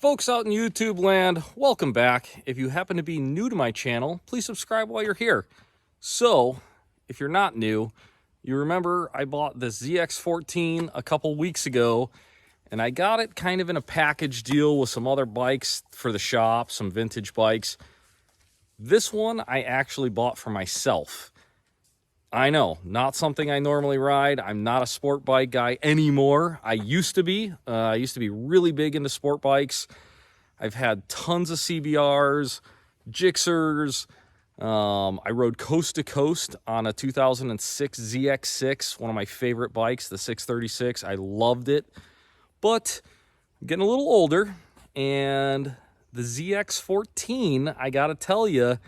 Folks out in YouTube land, welcome back. If you happen to be new to my channel, please subscribe while you're here. So, if you're not new, you remember I bought this ZX14 a couple weeks ago, and I got it kind of in a package deal with some other bikes for the shop, some vintage bikes. This one I actually bought for myself. I know, not something I normally ride. I'm not a sport bike guy anymore. I used to be. I used to be really big into sport bikes. I've had tons of CBRs, Gixxers. I rode coast to coast on a 2006 ZX6, one of my favorite bikes, the 636. I loved it. But I'm getting a little older, and the ZX14, I gotta tell you,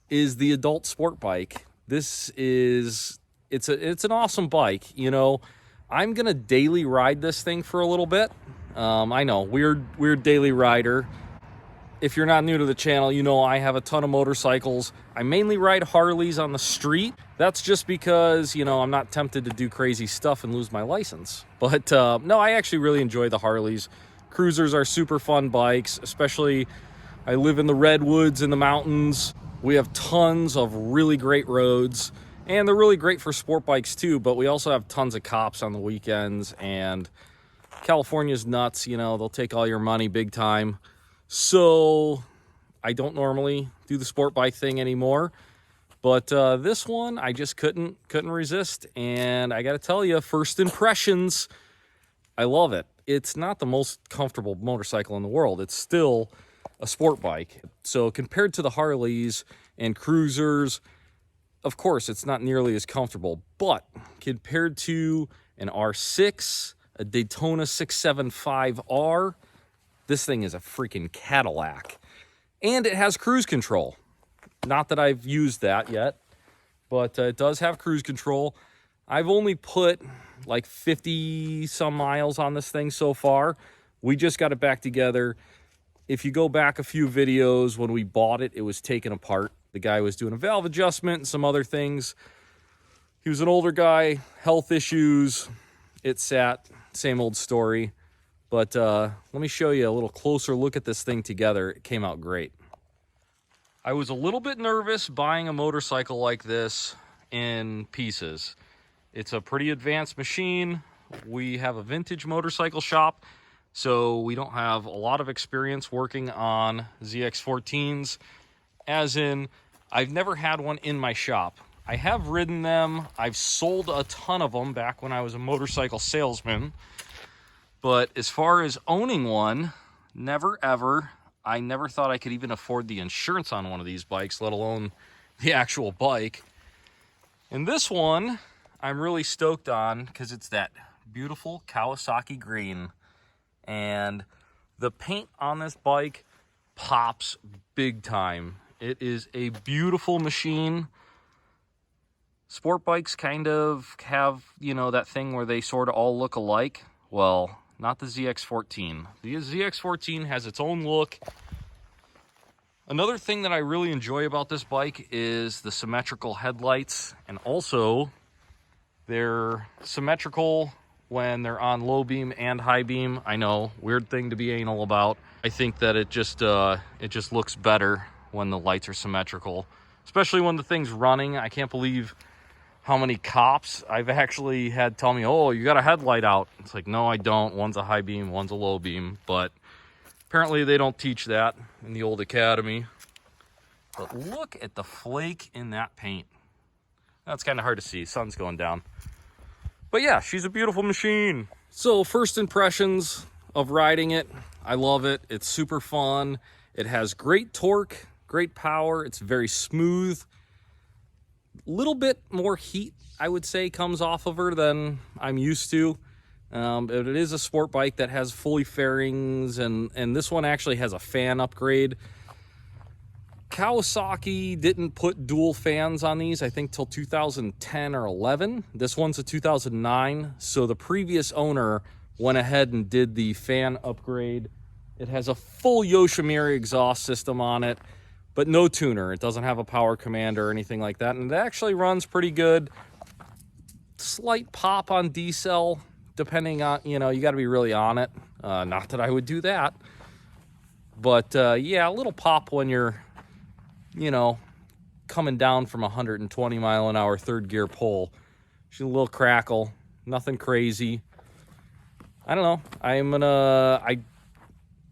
is the adult sport bike. It's an awesome bike. You know, I'm gonna daily ride this thing for a little bit. I know, weird daily rider. If you're not new to the channel, you know I have a ton of motorcycles. I mainly ride Harleys on the street. That's just because, you know, I'm not tempted to do crazy stuff and lose my license. But no, I actually really enjoy the Harleys. Cruisers are super fun bikes, especially I live in the redwoods in the mountains. We have tons of really great roads, and they're really great for sport bikes too, but we also have tons of cops on the weekends, and California's nuts, you know, they'll take all your money big time. So I don't normally do the sport bike thing anymore, but this one I just couldn't resist, and I gotta tell you, first impressions, I love it. It's not the most comfortable motorcycle in the world. It's still a sport bike. So compared to the Harleys and cruisers, of course, it's not nearly as comfortable, but compared to an R6, a Daytona 675R, this thing is a freaking Cadillac. And it has cruise control. Not that I've used that yet, but it does have cruise control. I've only put like 50 some miles on this thing so far. We just got it back together. If you go back a few videos, when we bought it, it was taken apart. The guy was doing a valve adjustment and some other things. He was an older guy, health issues. It sat, same old story. But let me show you a little closer look at this thing together. It came out great. I was a little bit nervous buying a motorcycle like this in pieces. It's a pretty advanced machine. We have a vintage motorcycle shop, so we don't have a lot of experience working on ZX14s, as in, I've never had one in my shop. I have ridden them. I've sold a ton of them back when I was a motorcycle salesman. But as far as owning one, never ever. I never thought I could even afford the insurance on one of these bikes, let alone the actual bike. And this one, I'm really stoked on because it's that beautiful Kawasaki green. And the paint on this bike pops big time. It is a beautiful machine. Sport bikes kind of have, you know, that thing where they sort of all look alike. Well, not the ZX14. The ZX14 has its own look. Another thing that I really enjoy about this bike is the symmetrical headlights, and also they're symmetrical when they're on low beam and high beam. I know, weird thing to be anal about. I think that it just looks better when the lights are symmetrical, especially when the thing's running. I can't believe how many cops I've actually had tell me, oh, you got a headlight out. It's like, no, I don't. One's a high beam, one's a low beam, but apparently they don't teach that in the old academy. But look at the flake in that paint. That's kind of hard to see. Sun's going down. But yeah, she's a beautiful machine. So first impressions of riding it, I love it. It's super fun. It has great torque, great power. It's very smooth. Little bit more heat, I would say, comes off of her than I'm used to. It is a sport bike that has fully fairings, and this one actually has a fan upgrade. Kawasaki didn't put dual fans on these, I think, till 2010 or 11. This one's a 2009, so the previous owner went ahead and did the fan upgrade. It has a full Yoshimiri exhaust system on it, but no tuner. It doesn't have a power command or anything like that, and it actually runs pretty good. Slight pop on D-cell, depending on, you know, you got to be really on it. Not that I would do that. But yeah, a little pop when you're, you know, coming down from 120 mile an hour third gear pull. She's a little crackle, nothing crazy. I don't know. I've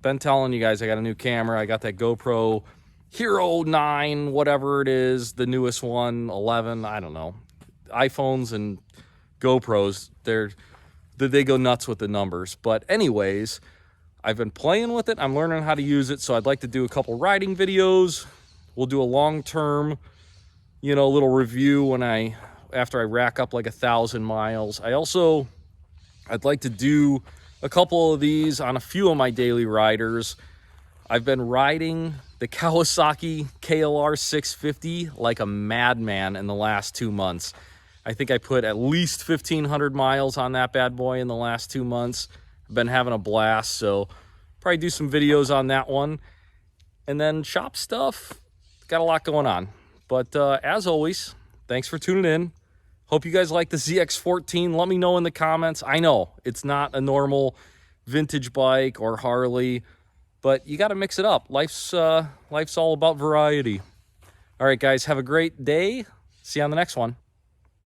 been telling you guys I got a new camera. I got that GoPro Hero 9, whatever it is, the newest one, 11, I don't know. iPhones and GoPros, they go nuts with the numbers. But anyways, I've been playing with it. I'm learning how to use it, so I'd like to do a couple riding videos. We'll do a long-term, you know, little review after I rack up like 1,000 miles. I'd like to do a couple of these on a few of my daily riders. I've been riding the Kawasaki ZX14r like a madman in the last 2 months. I think I put at least 1,500 miles on that bad boy in the last 2 months. I've been having a blast, so probably do some videos on that one. And then shop stuff, got a lot going on. But as always, thanks for tuning in. Hope you guys like the ZX14. Let me know in the comments. I know it's not a normal vintage bike or Harley, but you got to mix it up. Life's all about variety. All right, guys, have a great day. See you on the next one.